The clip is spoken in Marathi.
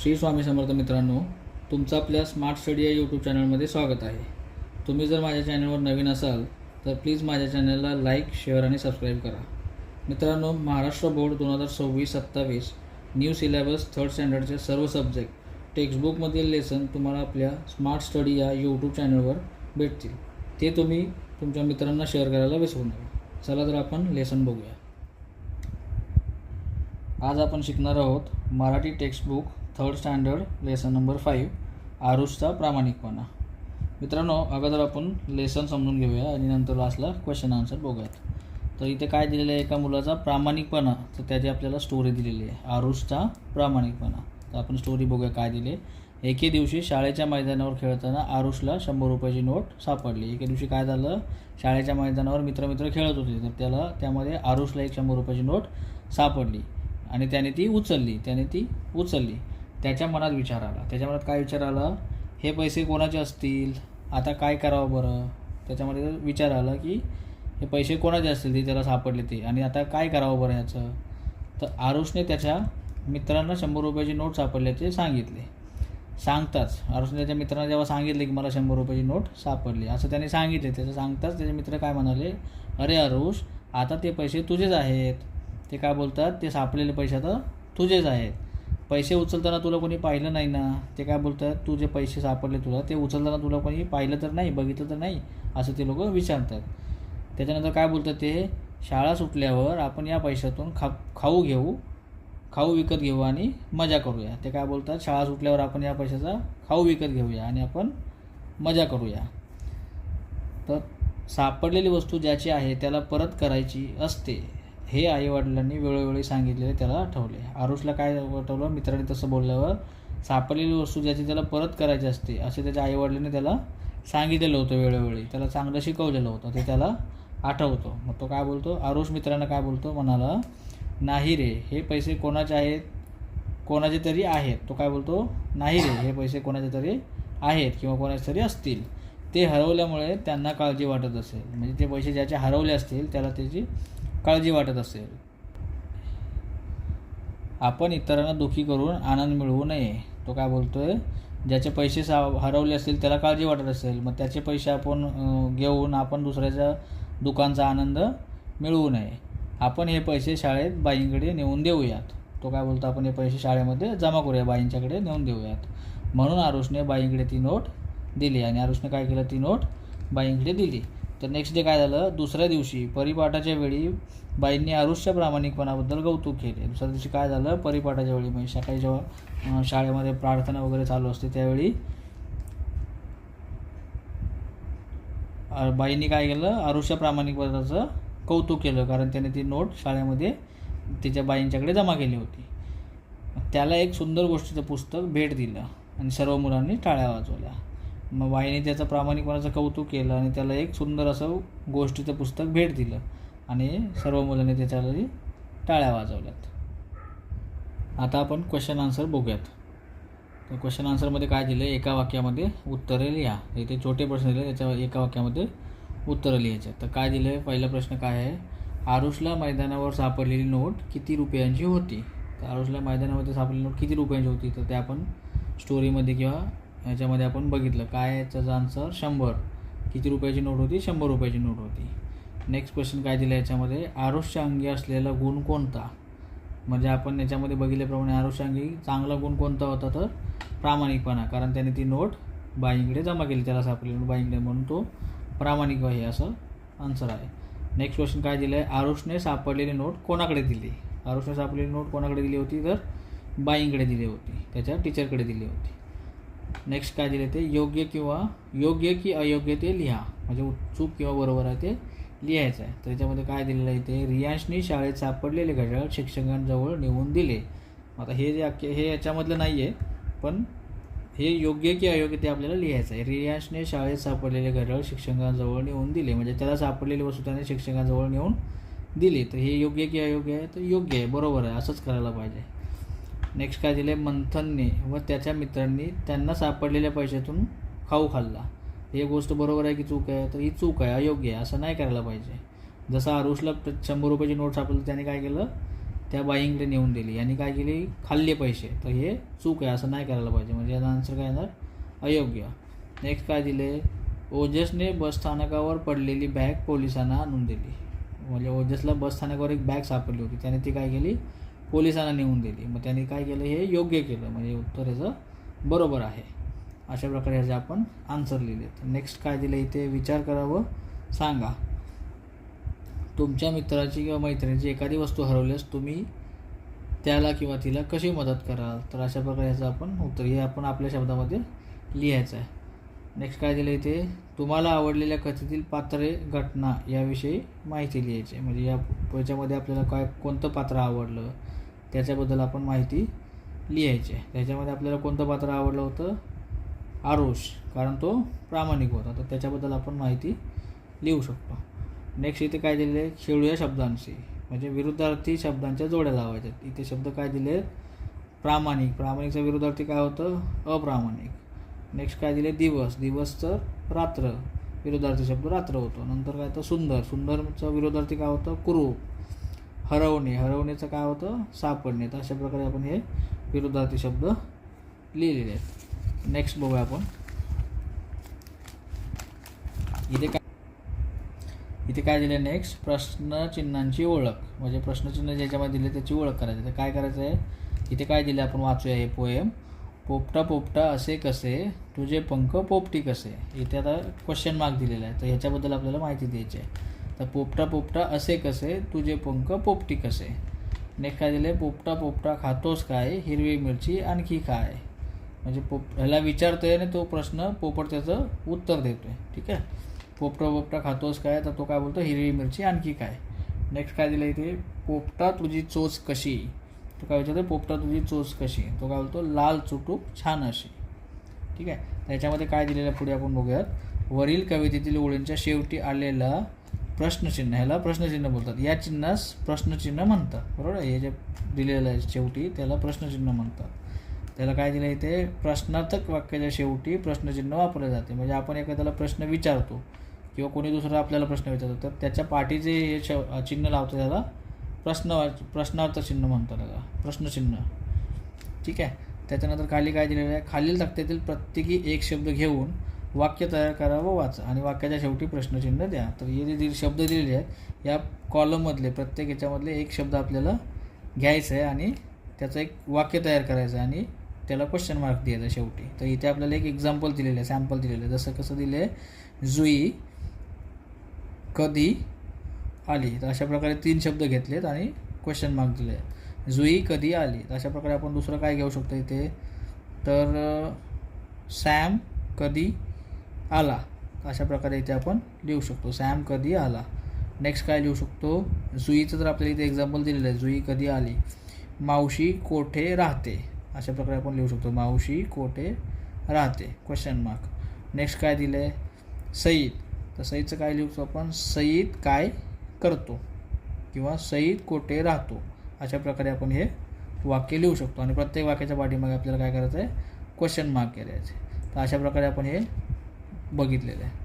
श्री स्वामी समर्थ मित्रांनो, तुमचं आपल्या स्मार्ट स्टडी या यूट्यूब चॅनलमध्ये स्वागत आहे. तुम्ही जर माझ्या चॅनलवर नवीन असाल तर प्लीज माझ्या चॅनलला लाईक, शेअर आणि सबस्क्राईब करा. मित्रांनो, Maharashtra board 2026-27 new syllabus third स्टँडर्डचे सर्व सब्जेक्ट टेक्स्टबुकमधील लेसन तुम्हाला आपल्या स्मार्ट स्टडी या यूट्यूब चॅनलवर भेटतील. ते तुम्ही तुमच्या मित्रांना शेअर करायला विसरू नका. चला तर आपण लेसन बघूया. आज आपण शिकणार आहोत Marathi textbook third standard lesson number 5 आरुषचा प्रामाणिकपणा. मित्रांनो, अगोदर आपण लेसन समजून घेऊया आणि नंतर लास्टला क्वेश्चन आन्सर बघूयात. तर इथे काय दिलेलं आहे, एका मुलाचा प्रामाणिकपणा, तर त्याची आपल्याला स्टोरी दिलेली आहे, आरुषचा प्रामाणिकपणा. तर आपण स्टोरी बघूया काय दिले. एके दिवशी शाळेच्या मैदानावर खेळताना आरुषला 100 रुपयाची नोट सापडली. एके दिवशी काय झालं, शाळेच्या मैदानावर मित्र खेळत होते, तर त्यामध्ये आरुषला एक 100 रुपयाची नोट सापडली आणि त्याने ती उचलली. त्याच्या मनात विचार आला. काय विचार आला, हे पैसे कोणाचे असतील, आता काय करावं बरं. त्याच्यामध्ये विचार आला की हे पैसे कोणाचे असतील, ते त्याला सापडले ते, आणि आता काय करावं बरं ह्याचं. तर आरुषने त्याच्या मित्रांना 100 रुपयाची नोट सापडल्याचे सांगताच आरुषने त्याच्या मित्रांना जेव्हा सांगितले की मला 100 रुपयाची नोट सापडली असं त्याने सांगितले, त्याचं सांगताच त्याचे मित्र काय म्हणाले, अरे आरुष, आता ते पैसे तुझेच आहेत. ते काय बोलतात, ते सापडलेले पैसे आता तुझेच आहेत. पैसे उचलताना तुला कोणी पाहिलं नाही ना. ते काय बोलतात, तू जे पैसे सापडले तुला, ते उचलताना तुला कोणी पाहिलं तर नाही, बघितलं तर नाही, असं ते लोक विचारतात. त्याच्यानंतर काय बोलतात ते, शाळा सुटल्यावर आपण या पैशातून खाऊ विकत घेऊ आणि मजा करूया. ते काय बोलतात, शाळा सुटल्यावर आपण या पैशाचा खाऊ विकत घेऊया आणि आपण मजा करूया. तर सापडलेली वस्तू ज्याची आहे त्याला परत करायची असते, हे आईवडिलांनी वेळोवेळी सांगितलेले त्याला आठवले. आरुषला काय आठवलं, मित्रांनी तसं बोलल्यावर सापडलेली वस्तू ज्याची त्याला परत करायची असते असे त्याच्या आईवडिलांनी त्याला सांगितलेलं होतं, वेळोवेळी त्याला चांगलं शिकवलेलं होतं, ते त्याला आठवतं. मग तो काय बोलतो, आरुष मित्रांना काय बोलतो, म्हणाला, नाही रे, हे पैसे कोणाचे तरी आहेत. तो काय बोलतो, नाही रे, हे पैसे कोणाचे तरी आहेत किंवा कोणाचे तरी असतील. ते हरवल्यामुळे त्यांना काळजी वाटत असेल. म्हणजे ते पैसे ज्याचे हरवले असतील त्याला त्याची काळजी वाटत असेल. आपण इतरांना दुःखी करून आनंद मिळवू नये. तो काय बोलतोय, ज्याचे पैसे हरवले असतील त्याला काळजी वाटत असेल, मग त्याचे पैसे आपण घेऊन आपण दुसऱ्याच्या दुःखाचा आनंद मिळवू नये. आपण हे पैसे शाळेत बाईंकडे नेऊन देऊयात. तो काय बोलतो, आपण हे पैसे शाळेमध्ये जमा करूया, बाईंच्याकडे नेऊन देऊयात. म्हणून आरुषने बाईंकडे ती नोट दिली आणि आरुषने काय केलं, ती नोट बाईंकडे दिली. तर नेक्स्ट डे काय झालं, दुसऱ्या दिवशी परिपाठाच्या वेळी बाईंनी आरुषच्या प्रामाणिकपणाबद्दल कौतुक केले. दुसऱ्या दिवशी काय झालं, परिपाठाच्या वेळी म्हणजे सकाळी जेव्हा शाळेमध्ये प्रार्थना वगैरे चालू असते त्यावेळी बाईंनी काय केलं, आरुषच्या प्रामाणिकपणाचं कौतुक केलं, कारण त्याने ती नोट शाळेमध्ये तिच्या बाईंच्याकडे जमा केली होती. त्याला एक सुंदर गोष्टीचं पुस्तक भेट दिलं आणि सर्व मुलांनी टाळ्या वाजवल्या. मग बाईने त्याचं प्रामाणिकपणाचं कौतुक केलं आणि त्याला एक सुंदर असं गोष्टीचं पुस्तक भेट दिलं आणि सर्व मुलांनी त्याच्याला टाळ्या वाजवल्यात. आता आपण क्वेश्चन आन्सर बघूयात. तर क्वेश्चन आन्सरमध्ये काय दिलं, एका वाक्यामध्ये उत्तरे लिहा. इथे छोटे प्रश्न दिले, त्याच्या एका वाक्यामध्ये उत्तरं लिहायचं. तर काय दिलं, पहिला प्रश्न काय आहे, आरुषला मैदानावर सापडलेली नोट किती रुपयांची होती. तर आरुषला मैदानामध्ये सापडलेली नोट किती रुपयांची होती, तर ते आपण स्टोरीमध्ये किंवा ह्याच्यामध्ये आपण बघितलं. काय त्याचा आन्सर 100. किती रुपयाची नोट होती, 100 रुपयाची नोट होती. नेक्स्ट क्वेश्चन काय दिलं याच्यामध्ये, आरुषच्या अंगी असलेला गुण कोणता. म्हणजे आपण याच्यामध्ये बघितल्याप्रमाणे आरुषच्या अंगी चांगला गुण कोणता होता, तर प्रामाणिकपणा, कारण त्याने ती नोट बाईंकडे जमा केली, त्याला सापडलेली नोट बाईंकडे, म्हणून तो प्रामाणिक आहे, असं आन्सर आहे. नेक्स्ट क्वेश्चन काय दिलं आहे, आरुषने सापडलेली नोट कोणाकडे दिली. आरुषने सापडलेली नोट कोणाकडे दिली होती, तर बाईंकडे दिली होती, त्याच्या टीचरकडे दिली होती. नेक्स्ट काय दिले, ते योग्य की अयोग्य ते लिहा. म्हणजे चूक किंवा बरोबर आहे ते लिहायचं आहे. तर त्याच्यामध्ये काय दिलेलं आहे, ते रियांशने शाळेत सापडलेले घड्याळ शिक्षकांजवळ नेऊन दिले. आता हे याच्यामधलं नाही आहे, पण हे योग्य की अयोग्य ते आपल्याला लिहायचं आहे. रियांशने शाळेत सापडलेले घड्याळ शिक्षकांजवळ नेऊन दिले, म्हणजे त्याला सापडलेली वस्तू त्याने शिक्षकांजवळ नेऊन दिली. तर हे योग्य की अयोग्य आहे, तर योग्य आहे, बरोबर आहे, असंच करायला पाहिजे. नेक्स्ट काय दिले, मंथनने व त्याच्या मित्रांनी त्यांना सापडलेल्या पैशातून खाऊ खाल्ला. ही गोष्ट बरोबर आहे की चूक आहे, तर ही चूक आहे, अयोग्य आहे, असं नाही करायला पाहिजे. जसं आरुषला 100 रुपयाची नोट सापडली, त्याने काय केलं, त्या बाईंकडे नेऊन दिली. यांनी काय केली, खाल्ले पैसे. तर हे चूक आहे, असं नाही करायला पाहिजे. म्हणजे याचा आन्सर काय येणार, अयोग्य. नेक्स्ट काय दिले, ओजसने बसस्थानकावर पडलेली बॅग पोलिसांना आणून दिली. म्हणजे ओजसला बसस्थानकावर एक बॅग सापडली होती, त्याने ती काय केली, पोलिसांना नेऊन दिली. मग त्याने काय केलं, हे योग्य केलं. म्हणजे उत्तर याचं बरोबर आहे. अशा प्रकारे ह्याचे आपण आन्सर लिहिले. नेक्स्ट काय दिलं इथे, विचार करावं सांगा. तुमच्या मित्राची किंवा मैत्रिणीची एखादी वस्तू हरवल्यास तुम्ही त्याला किंवा तिला कशी मदत कराल. तर अशा प्रकारे ह्याचं आपण उत्तर हे आपण आपल्या शब्दामध्ये लिहायचं आहे. नेक्स्ट काय दिलं इथे, तुम्हाला आवडलेल्या कथेतील पात्रे घटना याविषयी माहिती लिहायची. म्हणजे याच्यामध्ये आपल्याला काय कोणतं पात्र आवडलं त्याच्याबद्दल आपण माहिती लिहायची आहे. त्याच्यामध्ये आपल्याला कोणतं पात्र आवडलं होतं, आरुष, कारण तो प्रामाणिक होता. तर त्याच्याबद्दल आपण माहिती लिहू शकतो. नेक्स्ट इथे काय दिले, खेळूया शब्दांशी. म्हणजे विरुद्धार्थी शब्दांच्या जोड्या लावायच्यात. इथे शब्द काय दिले, प्रामाणिक. प्रामाणिकचा विरुद्धार्थी काय होतं, अप्रामाणिक. नेक्स्ट काय दिले, दिवस. दिवस तर रात्र, विरुद्धार्थी शब्द रात्र होतो. नंतर काय तर सुंदर. सुंदरचा विरुद्धार्थी काय होतं, कुरूप. हरवणे. हरवणेचं काय होतं, सापडणे. तर अशा प्रकारे आपण हे विरुद्धार्थी शब्द लिहिलेले आहेत. नेक्स्ट बघूया आपण इथे काय दिले, नेक्स्ट प्रश्नचिन्हांची ओळख. म्हणजे प्रश्नचिन्ह ज्याच्यामध्ये दिले त्याची ओळख करायची. तर काय करायचं आहे, इथे काय दिले आपण वाचूया हे पोएम. पोपटा पोपटा असे कसे, तुझे पंख पोपटी कसे. इथे आता क्वेश्चन मार्क दिलेला आहे. तर ह्याच्याबद्दल आपल्याला माहिती द्यायची आहे. तर पोपटा पोपटा असे कसे, तुझे पंख पोपटी कसे. नेक्स्ट काय दिले, पोपटा पोपटा खातोस काय, हिरवी मिरची आणखी काय. म्हणजे ह्याला विचारतोय आणि तो प्रश्न पोपट त्याचं उत्तर देतोय. ठीक आहे, पोपटा पोपटा खातोस काय, तर तो काय बोलतो, हिरवी मिरची आणखी काय. नेक्स्ट काय दिलं इथे, पोपटा तुझी चोच कशी. तो काय विचारतो, पोपटा तुझी चोच कशी. तो काय बोलतो, लाल चुटूक छान अशी. ठीक आहे, त्याच्यामध्ये काय दिलेलं पुढे आपण बघूयात. वरील कवितेतील ओळींच्या शेवटी आलेला प्रश्नचिन्ह, ह्याला प्रश्नचिन्ह बोलतात. या चिन्हास प्रश्नचिन्ह म्हणतात. बरोबर, हे जे दिलेलं आहे शेवटी त्याला प्रश्नचिन्ह म्हणतात. त्याला काय दिलं इथे, प्रश्नार्थक वाक्याच्या शेवटी प्रश्नचिन्ह वापरले जाते. म्हणजे आपण एखाद्याला प्रश्न विचारतो किंवा कोणी दुसरा आपल्याला प्रश्न विचारतो, तर त्याच्या पाठीचे हे चिन्ह लावतो, त्याला प्रश्नार्थ चिन्ह म्हणतात, त्याला प्रश्नचिन्ह. ठीक आहे, त्याच्यानंतर खाली काय दिलेलं आहे, खालील तक्त्यातील प्रत्येकी एक शब्द घेऊन वाक्य तयार करा व वाचा आणि वाक्याच्या शेवटी प्रश्नचिन्ह द्या. तर हे जे शब्द दिलेले आहेत या कॉलममधले प्रत्येक याच्यामधले एक शब्द आपल्याला घ्यायचं आहे आणि त्याचं एक वाक्य तयार करायचं आहे आणि त्याला क्वेश्चन मार्क द्यायचा शेवटी. तर इथे आपल्याला एक एक्झाम्पल दिलेलं आहे, सॅम्पल दिलेलं आहे. जसं कसं दिलं आहे, जुई कधी आली. तर अशा प्रकारे 3 शब्द घेतलेत आणि क्वेश्चन मार्क दिले आहे. जुई कधी आली. तर अशा प्रकारे आपण दुसरं काय घेऊ शकतो इथे, तर सॅम कधी आला. अशा प्रकारे इथे आपण लिहू शकतो, सॅम कधी आला. नेक्स्ट काय लिहू शकतो, जुईचं तर आपल्याला इथे एक्झाम्पल दिलेलं आहे, जुई कधी आली. मावशी कोठे राहते. अशा प्रकारे आपण लिहू शकतो, मावशी कोठे राहते, क्वेश्चन मार्क. नेक्स्ट काय दिलं आहे, सईद. तर सईदचं काय लिहू शकतो आपण, सईद काय करतो किंवा सईद कोठे राहतो. अशा प्रकारे आपण हे वाक्य लिहू शकतो आणि प्रत्येक वाक्याच्या पाठीमागे आपल्याला काय करायचं आहे, क्वेश्चन मार्क करायचे. तर अशा प्रकारे आपण हे बघितलेलं आहे.